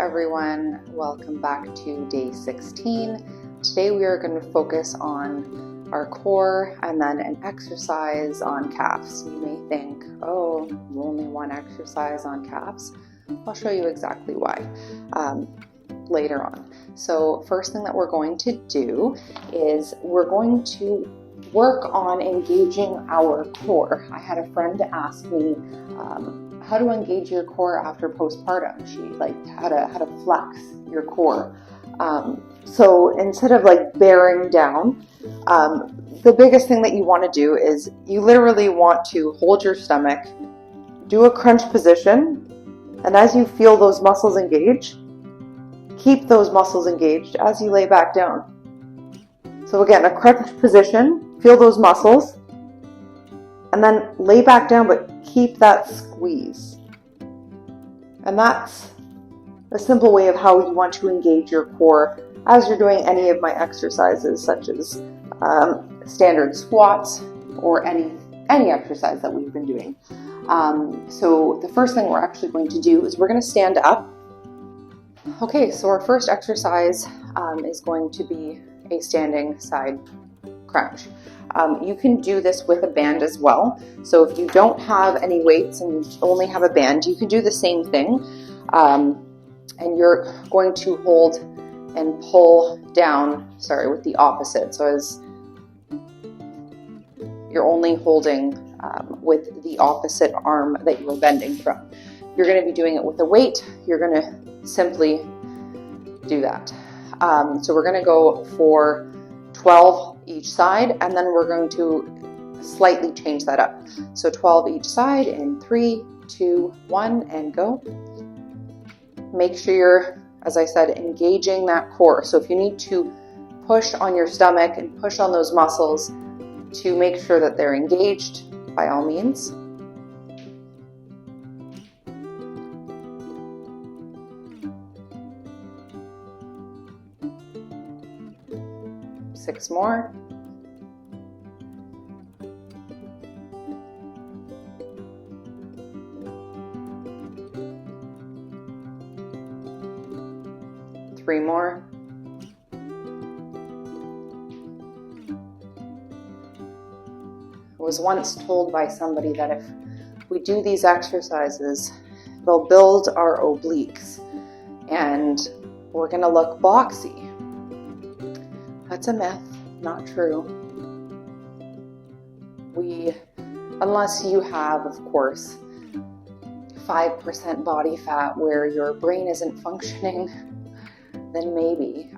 everyone, welcome back to day 16. Today we are going to focus on our core and then an exercise on calves. You may think, oh, only one exercise on calves. I'll show you exactly why later on. So first thing that we're going to do is we're going to work on engaging our core. I had a friend ask me how to engage your core after postpartum. She liked how to flex your core. So instead of bearing down, the biggest thing that you want to do is you literally want to hold your stomach, do a crunch position, and as you feel those muscles engage, keep those muscles engaged as you lay back down. So again, a crunch position, feel those muscles, and then lay back down, but keep that squeeze. And that's a simple way of how you want to engage your core as you're doing any of my exercises, such as standard squats or any exercise that we've been doing. So the first thing we're actually going to do is we're going to stand up. Okay, so our first exercise is going to be a standing side crunch. You can do this with a band as well. So if you don't have any weights and you only have a band, you can do the same thing. And you're going to hold and pull down, with the opposite. So as you're only holding with the opposite arm that you were bending from. You're going to be doing it with a weight. You're going to simply do that. So we're going to go for 12 each side, and then we're going to slightly change that up. So 12 each side in 3, 2, 1, and go. Make sure you're, as I said, engaging that core. So if you need to push on your stomach and push on those muscles to make sure that they're engaged, by all means. Six more. Three more. I was once told by somebody that if we do these exercises, they'll build our obliques and we're going to look boxy. That's a myth, not true. Unless you have, of course, 5% body fat where your brain isn't functioning, then maybe,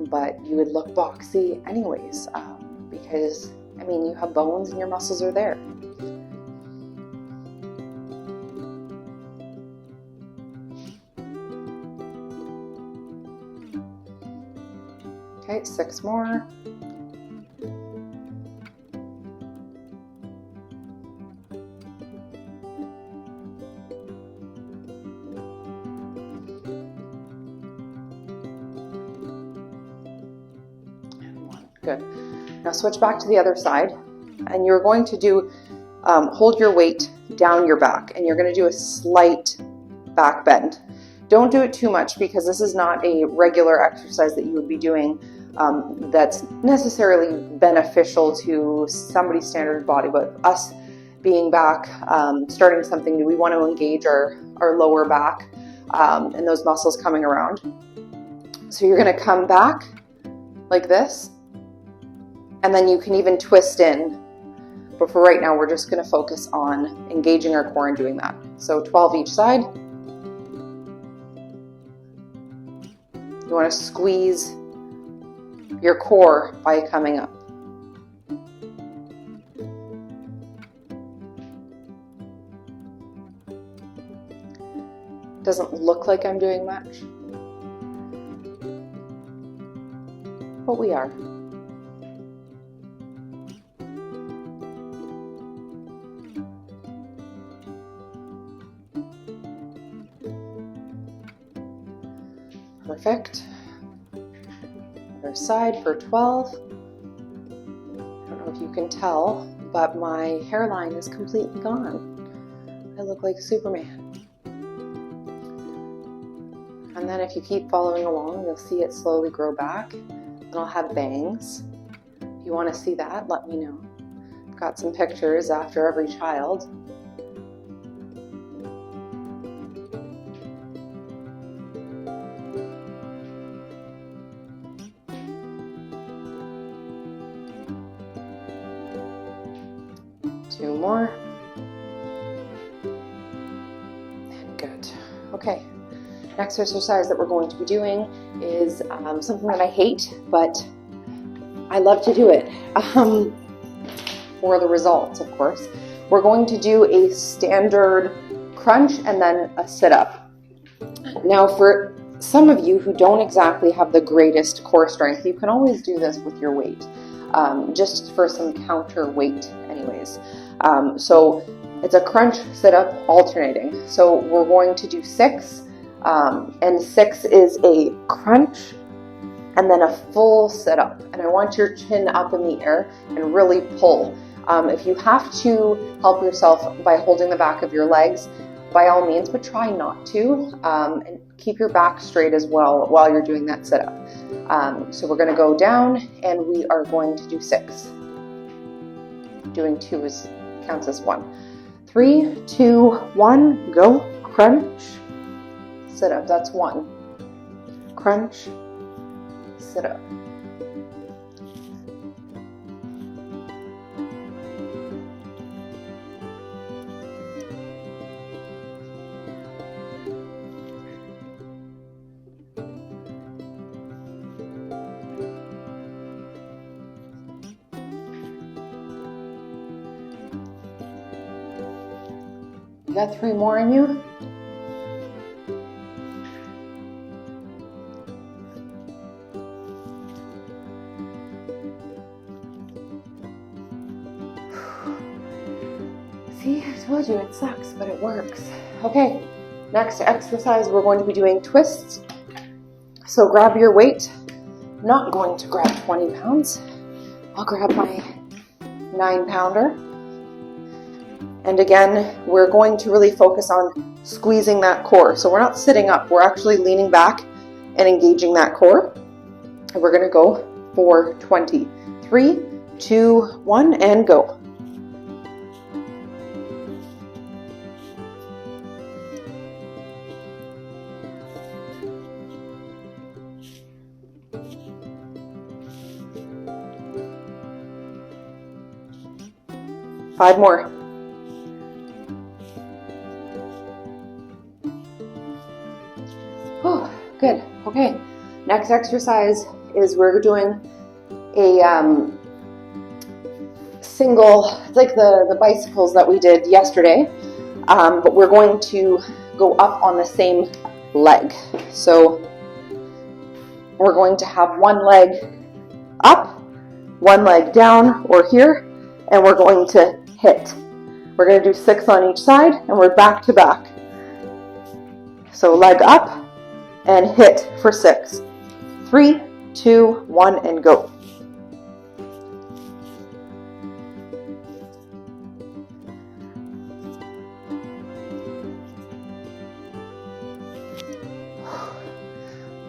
but you would look boxy anyways, because, you have bones and your muscles are there. Okay, 6 more. And 1. Good. Now switch back to the other side, and you're going to do, hold your weight down your back, and you're going to do a slight back bend. Don't do it too much because this is not a regular exercise that you would be doing that's necessarily beneficial to somebody's standard body, but us being back, starting something new, we want to engage our lower back and those muscles coming around. So you're going to come back like this, and then you can even twist in. But for right now, we're just going to focus on engaging our core and doing that. So 12 each side. You want to squeeze your core by coming up. Doesn't look like I'm doing much, but we are. Perfect. Other side for 12. I don't know if you can tell, but my hairline is completely gone. I look like Superman. And then if you keep following along, you'll see it slowly grow back. And I'll have bangs. If you want to see that, let me know. I've got some pictures after every child. Two more. And good. Okay. Next exercise that we're going to be doing is something that I hate, but I love to do it for the results, of course. We're going to do a standard crunch and then a sit-up. Now, for some of you who don't exactly have the greatest core strength, you can always do this with your weight, just for some counterweight anyways. So it's a crunch, sit-up, alternating. So we're going to do 6. And 6 is a crunch and then a full sit-up. And I want your chin up in the air and really pull. If you have to help yourself by holding the back of your legs, by all means, but try not to. And keep your back straight as well while you're doing that sit-up. So we're going to go down and we are going to do 6. Doing 2 counts as 1. 3, 2, 1, go. Crunch. Sit up, that's 1. Crunch, sit up. You got 3 more in you? See, I told you it sucks, but it works. Okay, next exercise, we're going to be doing twists. So grab your weight. I'm not going to grab 20 pounds. I'll grab my 9-pounder. And again, we're going to really focus on squeezing that core. So we're not sitting up, we're actually leaning back and engaging that core. And we're gonna go for 20. 3, 2, 1, and go. Five more. Oh, good. Okay. Next exercise is we're doing a single, it's like the bicycles that we did yesterday, but we're going to go up on the same leg. So we're going to have one leg up, one leg down or here, and we're going to hit. We're going to do 6 on each side, and we're back to back. So leg up and hit for 6. 3, 2, 1, and go.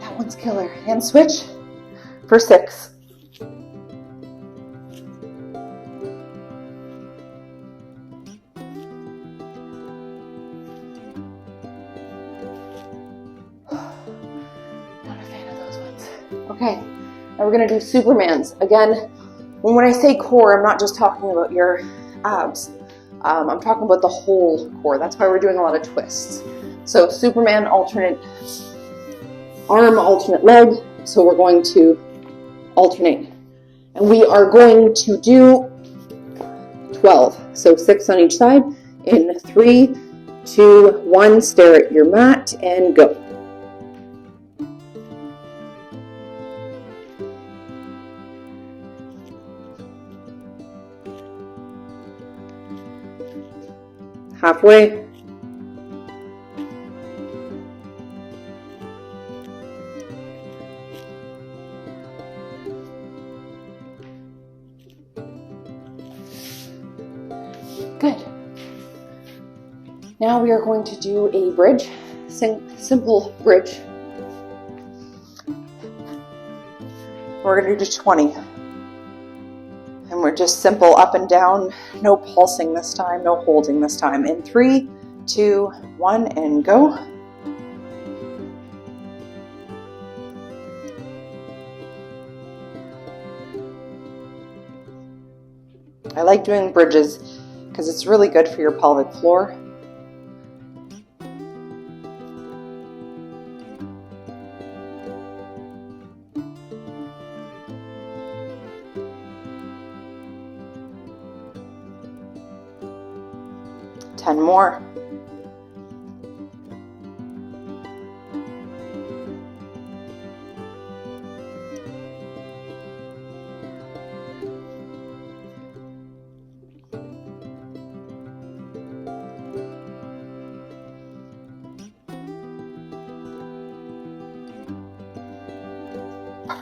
That one's killer. And switch for 6. Okay, now we're going to do Supermans. Again, when I say core, I'm not just talking about your abs. I'm talking about the whole core. That's why we're doing a lot of twists. So Superman, alternate arm, alternate leg. So we're going to alternate. And we are going to do 12. So 6 on each side. In 3, 2, 1, stare at your mat and go. Halfway. Good. Now we are going to do a bridge, simple bridge We're going to do 20. And we're just simple up and down, no pulsing this time, no holding this time. In 3, 2, 1, and go. I like doing bridges because it's really good for your pelvic floor. Ten more.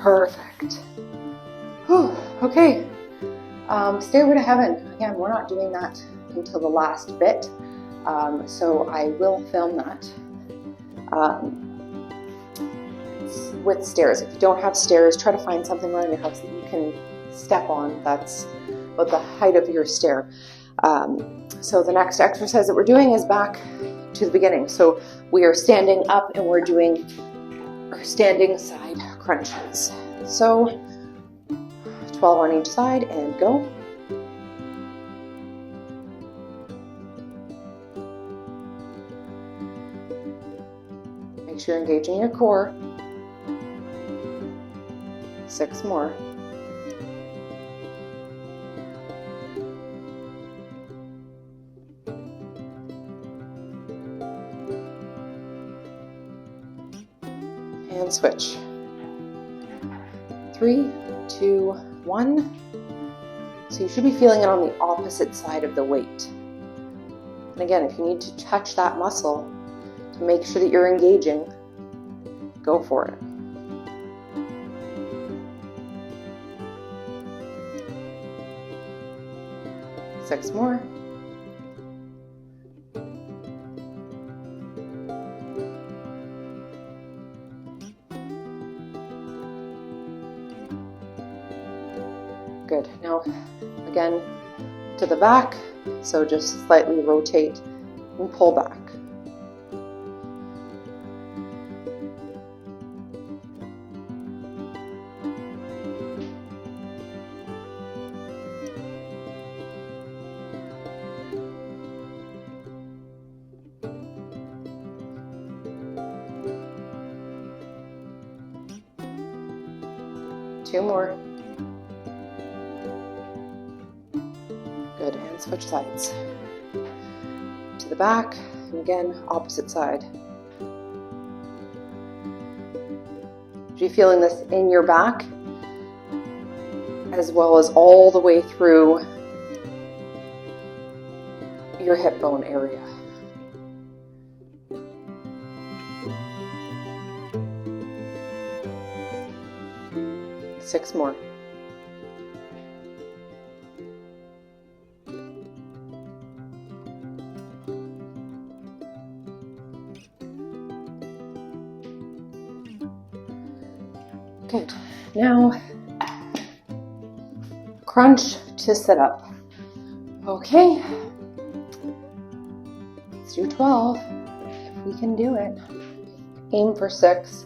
Perfect. Whew. Okay. Stairway to heaven. Again, we're not doing that until the last bit, so I will film that with stairs. If you don't have stairs, try to find something around your house that you can step on that's about the height of your stair. So the next exercise that we're doing is back to the beginning. So we are standing up and we're doing our standing side crunches. So 12 on each side and go. Make sure you're engaging your core. 6 more. And switch. 3, 2, 1. So you should be feeling it on the opposite side of the weight. And again, if you need to touch that muscle to make sure that you're engaging, go for it. Six more. Good. Now, again, to the back. So just slightly rotate and pull back. Two more. Good, and switch sides. To the back, and again, opposite side. Are you feeling this in your back, as well as all the way through your hip bone area? Six more. Good. Now, crunch to sit up. Okay. Let's do 12. If we can do it. Aim for 6.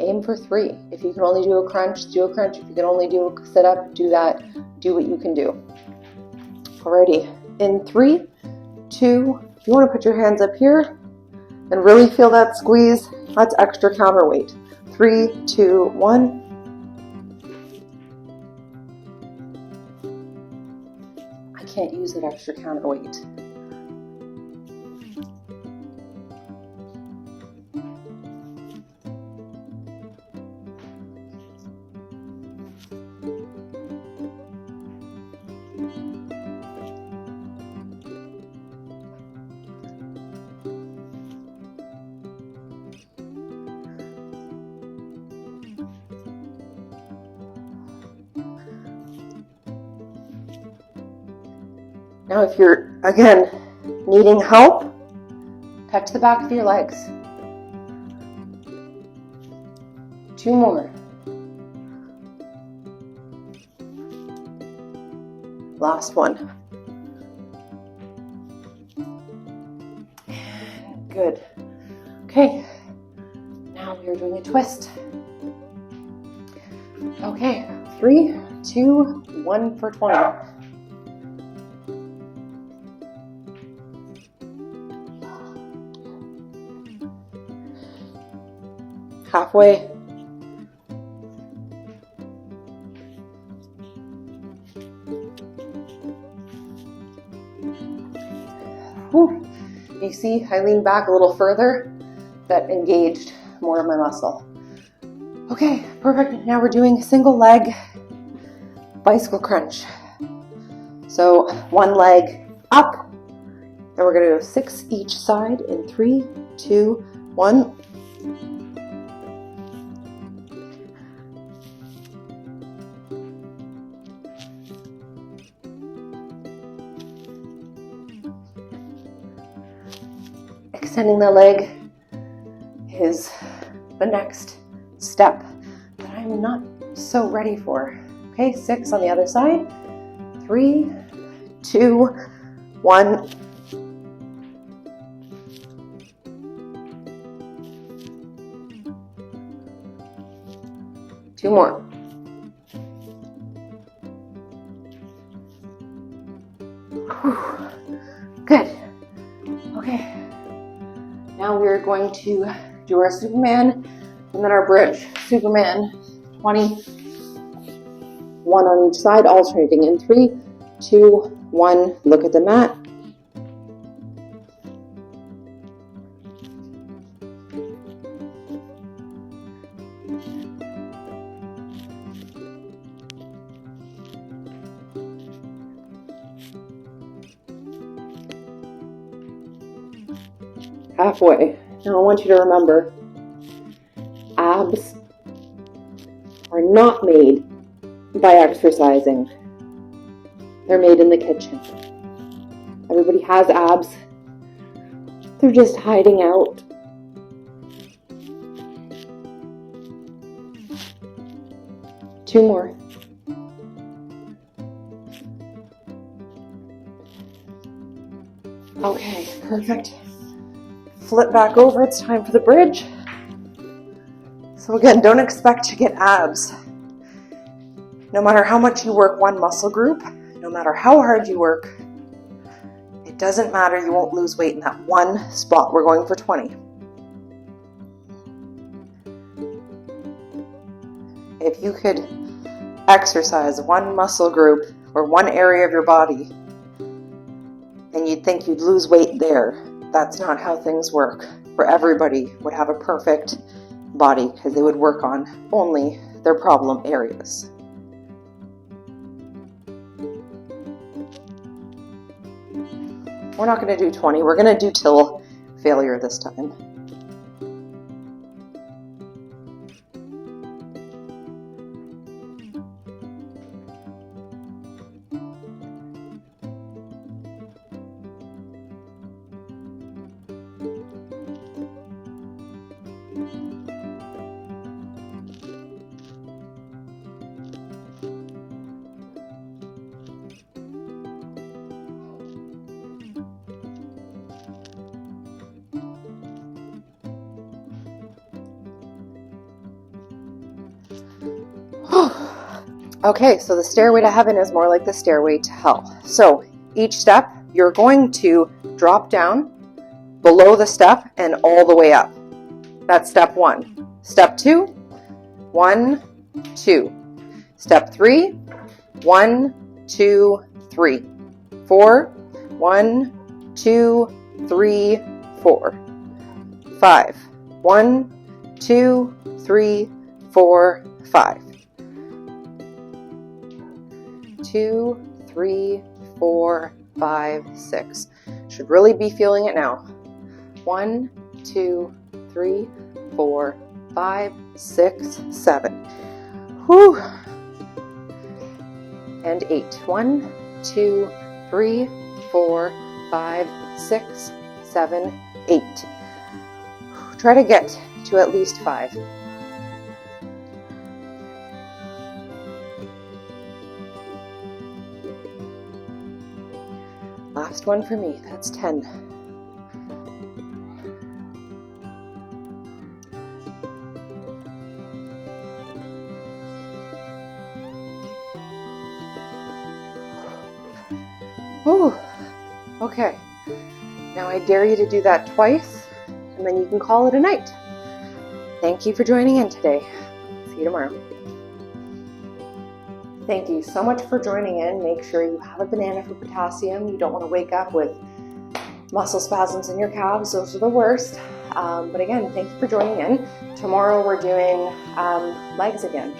Aim for 3. If you can only do a crunch, do a crunch. If you can only do a sit up, do that. Do what you can do. Alrighty. In 3, 2, if you want to put your hands up here and really feel that squeeze, that's extra counterweight. 3, 2, 1. I can't use that extra counterweight. Now if you're, again, needing help, touch the back of your legs. 2 more. Last one. Good. Okay, now we are doing a twist. Okay, 3, 2, 1 for 20. Halfway. Whew. You see, I leaned back a little further. That engaged more of my muscle. Okay, perfect. Now we're doing single leg bicycle crunch. So one leg up, and we're gonna do 6 each side in 3, 2, 1. Extending the leg is the next step that I'm not so ready for. Okay, 6 on the other side. 3, 2, 1. Two more. Whew. Good. Okay. Now we're going to do our Superman and then our bridge. Superman, 20. 1 on each side, alternating in 3, 2, 1. Look at the mat. Halfway. Now I want you to remember, abs are not made by exercising. They're made in the kitchen. Everybody has abs. They're just hiding out. Two more. Okay, perfect. Flip back over, it's time for the bridge. So again, don't expect to get abs. No matter how much you work one muscle group, no matter how hard you work, it doesn't matter, you won't lose weight in that one spot. We're going for 20. If you could exercise one muscle group or one area of your body and you'd think you'd lose weight there, that's not how things work. For everybody would have a perfect body because they would work on only their problem areas. We're not going to do 20. We're going to do till failure this time. Okay, so the stairway to heaven is more like the stairway to hell. So each step, you're going to drop down below the step and all the way up. That's step 1. Step 2, 1, 2. Step 3, 1, 2, 3. 4, 1, 2, 3, 4. 5, 1, 2, 3, 4, 5. 2, 3, 4, 5, 6. Should really be feeling it now. 1, 2, 3, 4, 5, 6, 7. Whew. And 8. 1, 2, 3, 4, 5, 6, 7, 8. Try to get to at least 5. last one for me. That's 10. Whew. Okay. Now I dare you to do that twice, and then you can call it a night. Thank you for joining in today. See you tomorrow. Thank you so much for joining in. Make sure you have a banana for potassium. You don't want to wake up with muscle spasms in your calves. Those are the worst. But again, thank you for joining in. Tomorrow we're doing legs again.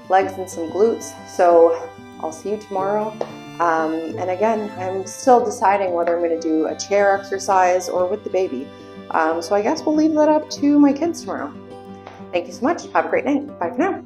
Legs and some glutes. So I'll see you tomorrow. And again, I'm still deciding whether I'm going to do a chair exercise or with the baby. So I guess we'll leave that up to my kids tomorrow. Thank you so much. Have a great night. Bye for now.